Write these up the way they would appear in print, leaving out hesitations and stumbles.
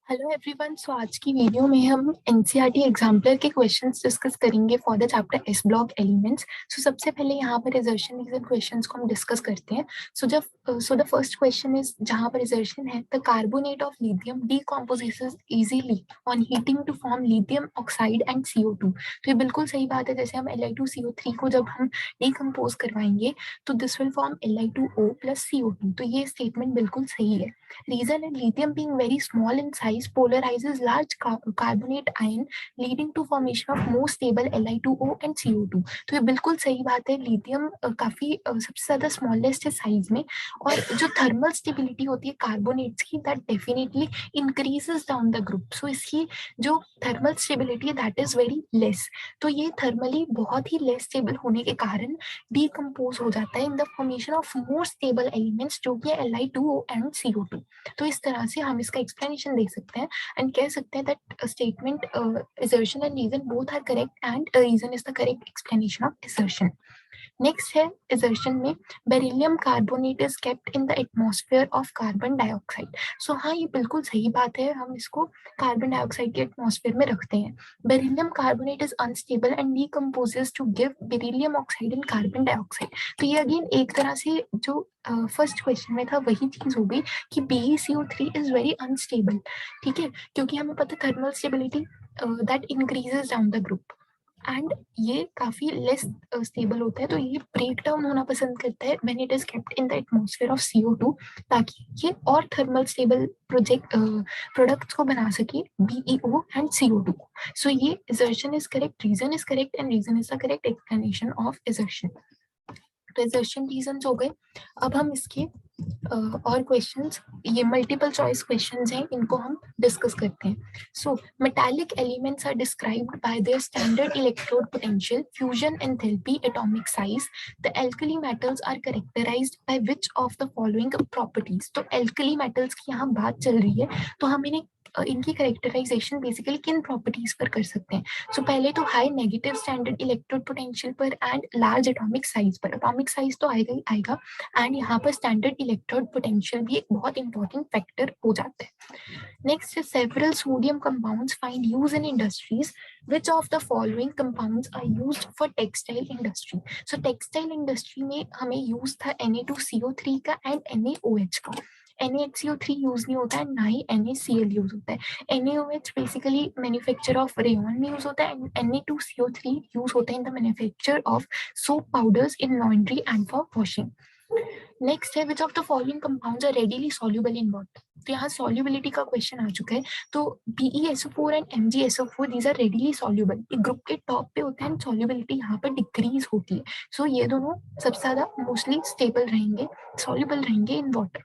Hello everyone. सो आज की video में हम एनसीईआरटी एग्जाम्पलर के क्वेश्चंस डिस्कस करेंगे for the chapter S block elements. So सबसे पहले यहाँ पर रिजर्शन रीजन क्वेश्चंस को हम डिस्कस करते हैं। So the first question is, जहाँ पर रिजर्शन है, the carbonate of lithium decomposes easily on heating to form lithium oxide and CO2। तो ये बिल्कुल सही बात है। जैसे हम Li2CO3 को जब हम डीकम्पोज करवाएंगे तो this will form Li2O plus CO2। तो ये स्टेटमेंट बिल्कुल सही है। Reason in lithium being very small in size polarizes large carbonate ion leading to formation of more stable Li2O and CO2। तो ये बिल्कुल सही बात है। लिथियम काफी सबसे ज्यादा स्मॉलेस्ट है साइज में, और जो थर्मल स्टेबिलिटी होती है कार्बोनेट्स की, that definitely increases down the group. So इसकी जो थर्मल स्टेबिलिटी है दैट इज वेरी लेस। तो ये थर्मली बहुत ही लेस स्टेबल होने के कारण डीकम्पोज हो जाता है in the formation of more stable elements, जो कि Li2O एंड CO2। तो इस तरह से हम इसका एक्सप्लेनेशन दे सकते हैं एंड कह सकते हैं that statement assertion and reason both are correct and reason is the correct explanation of assertion। Next है assertion में, beryllium carbonate is kept in the atmosphere of carbon dioxide. So हाँ, ये बिल्कुल सही बात है। हम इसको कार्बन डाइऑक्साइड के एटमॉस्फेयर में रखते हैं। Beryllium carbonate is unstable and decomposes to give beryllium oxide and carbon dioxide. तो ये अगेन एक तरह से जो फर्स्ट क्वेश्चन में था वही चीज हो गई कि BeCO3 इज वेरी अनस्टेबल। ठीक है, क्योंकि हमें पता है thermal stability that increases down the group, and ये काफी लेस स्टेबल होता है। तो ये ब्रेक डाउन होना पसंद करता है when it is kept in the atmosphere of CO2, ताकि ये और थर्मल स्टेबल प्रोडक्ट्स को बना सके, BeO एंड CO2 को। सो ये assertion is correct, reason is correct and reason is the correct explanation of assertion। तो assertion रीजन हो गए। अब हम इसके और क्वेश्चंस, ये मल्टीपल चॉइस क्वेश्चंस हैं, इनको हम डिस्कस करते हैं। So metallic elements are described by their standard electrode potential, fusion enthalpy, atomic size. The alkali metals are characterised by which of the following properties. तो एल्कली मेटल्स की यहाँ बात चल रही है, तो हम इन्हें इनकी करेक्टराइजेशन बेसिकली किन प्रॉपर्टीज पर कर सकते हैं। सो पहले तो high negative standard electrode potential पर एंड लार्ज एटॉमिक साइज पर। एटॉमिक साइज तो आएगा ही आएगा, एंड यहाँ पर स्टैंडर्ड इलेक्ट्रोड पोटेंशियल भी एक बहुत इंपॉर्टेंट फैक्टर हो जाता है। Next, several sodium compounds find use in industries, which of the following compounds are used for textile industry। so textile industry में हमें यूज था Na2CO3 का एंड NaOH का। NaHCO3 यूज नहीं होता है, ना ही NaCl यूज होता है। NaOH basically manufacture of rayon में यूज होता है, एंड Na2CO3 यूज होता है in the manufacture of soap powders in laundry and for washing. Next है, which of the following compounds are readily soluble in water. तो यहाँ solubility का question आ चुका है। तो BeSO4 and MgSO4 these are readily soluble. ये group के top पे होते हैं एंड सॉल्युबिलिटी यहाँ पर डिक्रीज होती है। सो ये दोनों सबसे ज्यादा मोस्टली स्टेबल रहेंगे, सॉल्युबल रहेंगे इन वाटर।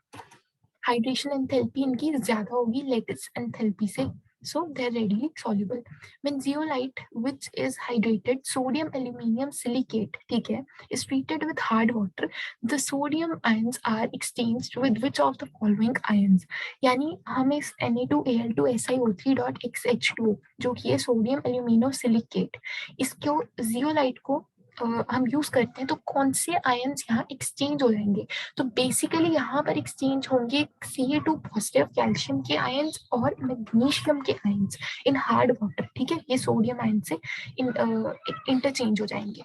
हाइड्रेशन एंथैल्पी इनकी ज्यादा होगी लेटिस एंथैल्पी से, so they're readily soluble। when zeolite, which is hydrated sodium aluminium silicate, ठीक है, is treated with hard water, the sodium ions are exchanged with which of the following ions। यानी हम इस Na2Al2SiO3.XH2 जो कि है sodium alumino silicate, इसको zeolite को हम यूज करते हैं, तो कौन से आयंस यहाँ एक्सचेंज हो जाएंगे। तो बेसिकली यहाँ पर एक्सचेंज होंगे Ca2 पॉजिटिव कैल्शियम के आयंस और मैग्नीशियम के आयंस इन हार्ड वाटर। ठीक है, ये सोडियम आयन से इंटरचेंज हो जाएंगे।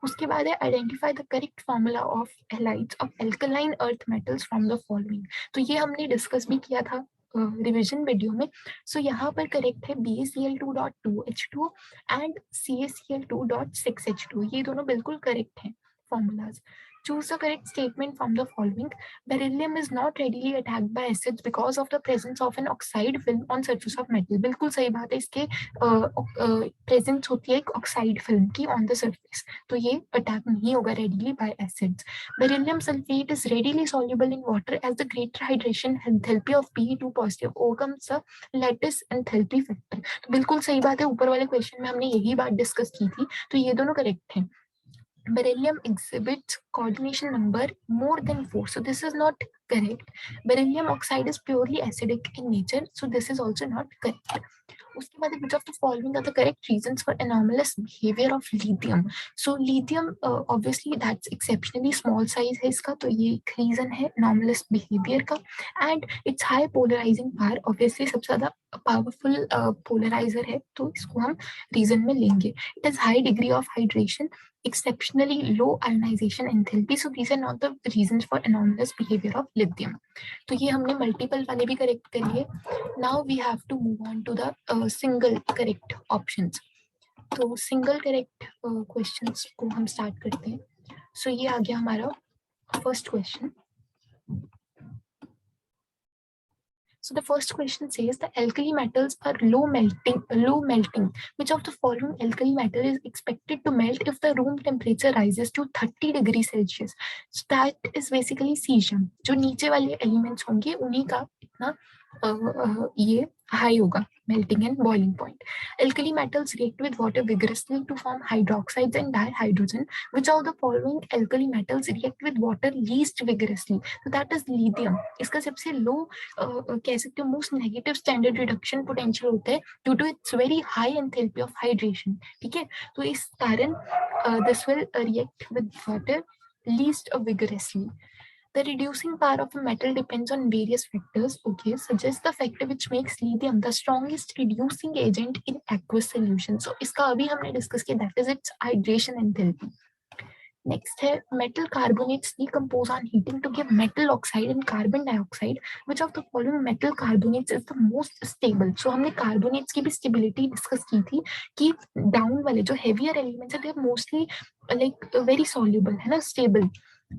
उसके बाद है, identify the correct formula of halides of alkaline earth metals from the following. तो ये हमने डिस्कस भी किया था रिविजन वीडियो में। सो यहाँ पर करेक्ट है BaCl2.2H2 एंड CaCl2.6H2। ये दोनों बिल्कुल करेक्ट हैं formulas. Choose the correct statement from the following. Beryllium is not readily attacked by acids because of the presence of an oxide film on surface of metal। बिल्कुल सही बात है, इसके presence होती है एक ऑक्साइड फिल्म की ऑन द सरफेस, तो ये अटैक नहीं होगा readily by acids. Beryllium sulfate is readily soluble in water as the greater hydration enthalpy of Be2 positive overcomes the lattice enthalpy factor। तो बिल्कुल सही बात है, ऊपर वाले क्वेश्चन में हमने यही बात डिस्कस की थी, तो ये दोनों करेक्ट हैं। Beryllium exhibits coordination number more than 4, so this is not correct। Beryllium oxide is purely acidic in nature, so this is also not correct। उसके बाद which of the following are the correct reasons for anomalous behavior of lithium? So lithium obviously that's exceptionally small size है इसका, तो ये एक reason है anomalous behavior का. And its high polarizing power, obviously सबसे ज़्यादा powerful polarizer है, तो इसको हम reason में लेंगे. It has high degree of hydration, exceptionally low ionization enthalpy. So these are not the reasons for anomalous behavior of lithium. तो ये हमने multiple वाले भी correct कर लिए. Now we have to move on to the single correct options. तो single correct questions को हम start करते हैं. So ये आ गया हमारा first question. So the first question says the alkali metals are low melting. Which of the following alkali metal is expected to melt if the room temperature rises to 30 degrees Celsius? So that is basically cesium. जो नीचे वाले elements होंगे उन्हीं का इतना ये high होगा melting and boiling point. Alkali metals react with water vigorously to form hydroxides and dihydrogen. Which of the following alkali metals react with water least vigorously? So that is lithium. इसका सबसे low कह सकते हो most negative standard reduction potential होता है due to its very high enthalpy of hydration. ठीक है, तो इस कारण this will react with water least vigorously. The reducing power of a metal depends on various factors. Okay, suggest the factor which makes lithium the strongest reducing agent in aqueous solution. So इसका अभी हमने discuss किया, that is its hydration enthalpy. Next है metal carbonates decompose on heating to give metal oxide and carbon dioxide. Which of the following metal carbonates is the most stable? So हमने carbonates की भी stability discuss की थी कि down वाले जो heavier elements है they are mostly like very soluble है ना, stable.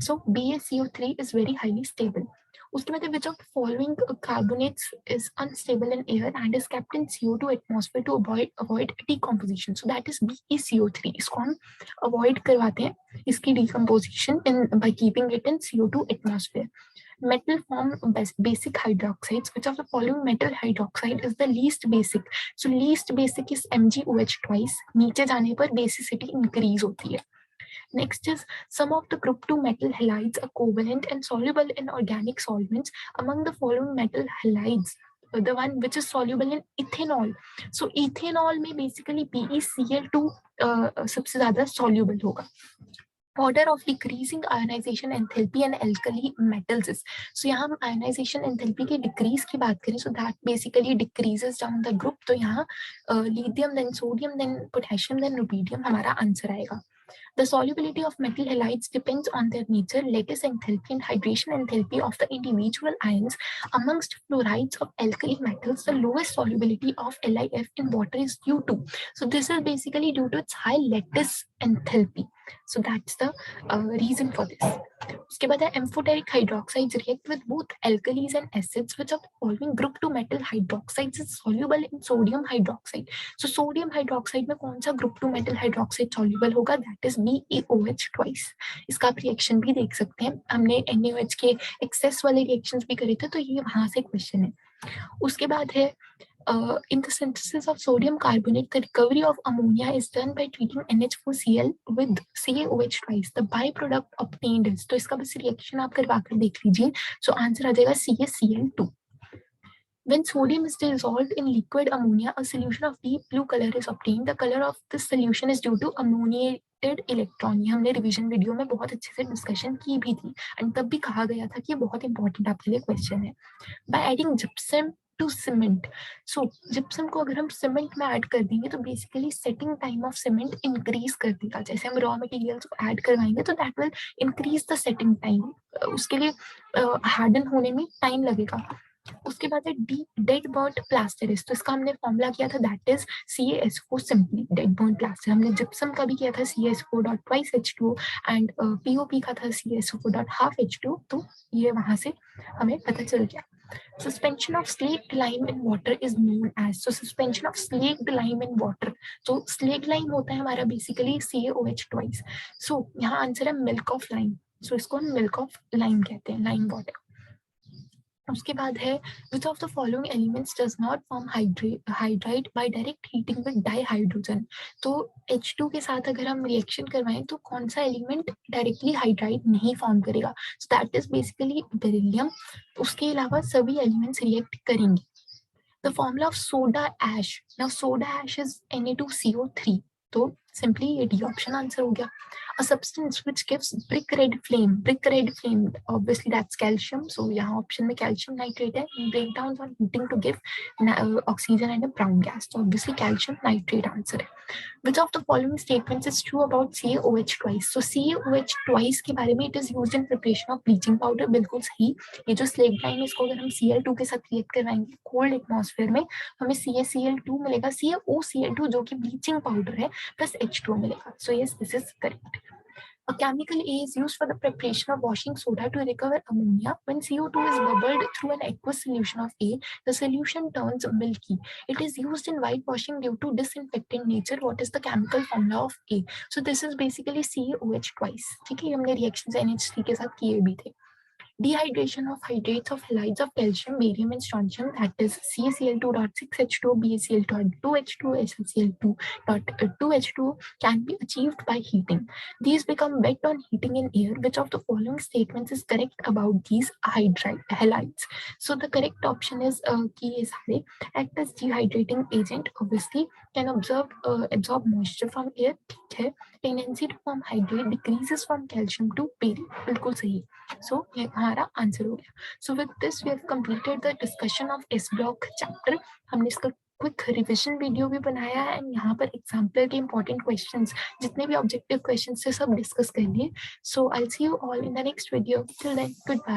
So BaCO3 is very highly stable. उसके बाद which of the following carbonates is unstable in air and is kept in CO2 atmosphere to avoid decomposition? So that is BeCO3. इसको हम avoid करवाते हैं इसकी decomposition by keeping it in CO2 atmosphere. Metal form basic hydroxides. Which of the following metal hydroxide is the least basic? So least basic is MgOH twice. नीचे जाने पर basicity increase होती है. Next is some of the group 2 metal halides are covalent and soluble in organic solvents. Among the following metal halides, the one which is soluble in ethanol. So ethanol में basically PeCl2 सबसे ज़्यादा soluble होगा. Order of decreasing ionization enthalpy and alkali metals is. So यहाँ हम ionization enthalpy के decrease की बात करें, so that basically decreases down the group. तो यहाँ lithium, then sodium, then potassium, then rubidium हमारा answer आएगा. The solubility of metal halides depends on their nature, lattice enthalpy, and hydration enthalpy of the individual ions. Amongst fluorides of alkali metals, the lowest solubility of LiF in water is due to. So this is basically due to its high lattice enthalpy. So that's the reason for this. उसके बाद है amphoteric hydroxides react with both alkalis and acids. Which of the following group 2 metal hydroxides is soluble in sodium hydroxide? So sodium hydroxide में कौन सा group 2 metal hydroxide soluble होगा? That is BeOH twice. इसका आप reaction भी देख सकते हैं, हमने NaOH के excess वाले reactions भी करे थे, तो ये वहाँ से question है. उसके बाद है in the synthesis of sodium carbonate, the recovery of ammonia is done by treating NH4Cl with CaOH twice. The byproduct obtained is, तो इसका बस reaction आप करवा कर देख लीजिए. So answer आ जाएगा CaCl2. When sodium is dissolved in liquid ammonia, a solution of deep blue color is obtained. The color of this solution is due to ammoniated electron. ये हमने revision video में बहुत अच्छे से discussion की भी थी, and तब भी कहा गया था कि ये बहुत important आपके लिए question है. By adding gypsum to cement. So gypsum को अगर हम cement में add कर देंगे तो basically setting time of cement increase कर देगा. जैसे हम raw materials को add करवाएंगे तो that will increase the setting time. उसके लिए harden होने में time लगेगा. उसके बाद है डेड बर्न्ट प्लास्टर. तो इसका हमने फॉर्मूला किया था, that is CaSO4 simply dead burnt plaster. हमने जिप्सम का भी किया था CaSO4 dot twice H2 and POP का था CaSO4 डॉट हाफ H2. तो ये वहां से हमें पता चल गया. Suspension of slaked lime in water is known as. So suspension of slaked lime in water. तो slaked lime होता है हमारा basically CaOH twice. So यहाँ आंसर है milk of lime. So इसको हम milk of lime कहते हैं, lime water. उसके बाद है which of the following elements does not form hydride by direct heating with dihydrogen. तो H2 के साथ अगर हम रिएक्शन करवाएं तो कौन सा एलिमेंट डायरेक्टली हाइड्राइड नहीं फॉर्म करेगा? So that is basically beryllium. उसके अलावा सभी एलिमेंट्स रिएक्ट करेंगे. The formula of soda ash. Now soda ash is Na2CO3. तो simply ये D option answer हो गया. A substance which gives brick red flame. Brick red flame. Obviously that's calcium. So यहाँ option में calcium nitrate है. Breakdowns on heating to give oxygen and a brown gas. So obviously calcium nitrate answer है. Which of the following statements is true about CaOH twice? So CaOH twice के बारे में it is used in preparation of bleaching powder. बिल्कुल सही. ये जो slaked lime इसको अगर हम Cl2 के साथ रिएक्ट करवाएंगे कोल्ड एटमॉस्फेयर में हमें CaCl2 मिलेगा. CaOCl2 जो कि ब्लीचिंग पाउडर है प्लस H2O मिलेगा. So yes, this is correct. A chemical A is used for the preparation of washing soda to recover ammonia. When CO2 is bubbled through an aqueous solution of A, the solution turns milky. It is used in whitewashing due to disinfectant nature. What is the chemical formula of A? So this is basically CaOH twice. ठीक है, हमने reactions NH3 के साथ किए भी थे. Dehydration of hydrates of halides of calcium, barium, and strontium, that is CaCl2.6 H2O, BaCl2 H2O, SlCl2 H2O, can be achieved by heating. These become wet on heating in air. Which of the following statements is correct about these halides? So the correct option is कि ये सारे act as dehydrating agent, obviously can absorb moisture from air. ठीक है. Tendency to form hydrate decreases from calcium to barium. बिल्कुल सही. So ये हमारा answer हो गया. So with this we have completed the discussion of S block chapter. हमने इसका क्विक रिविजन वीडियो भी बनाया है एंड यहाँ पर एग्जाम्पलर के इंपॉर्टेंट क्वेश्चंस जितने भी ऑब्जेक्टिव क्वेश्चंस थे सब डिस्कस कर लिए. So I'll see you all in the next video. Till then, goodbye.